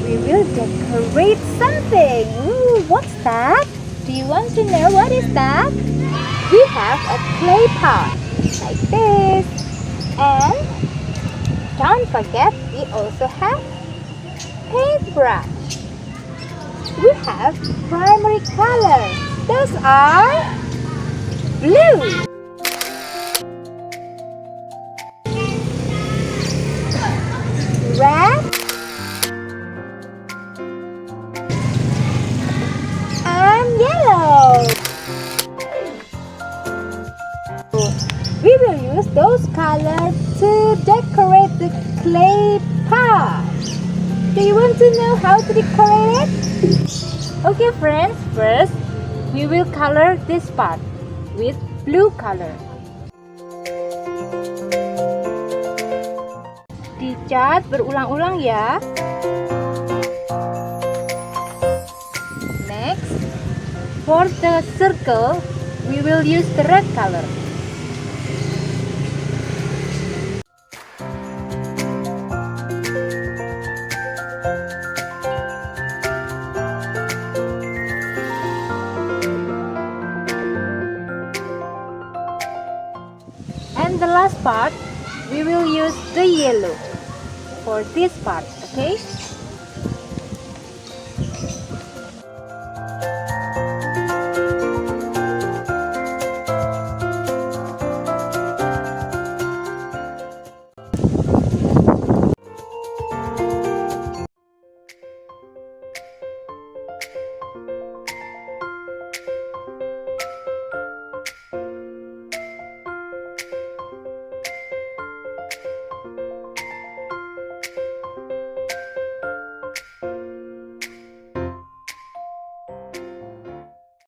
we will decorate something. Ooh, what's that? Do you want to know what is that? We have a clay pot like this. And don't forget, we also have paintbrush. We have primary colors. Those are blue, red, and yellow. We will use those colors to decorate the clay pot. Do you want to know how to decorate it? Okay friends, first we will color this part with blue color. Dicat berulang-ulang ya. Next, for the circle, we will use the red color. And the last part, we will use the yellow for this part, okay?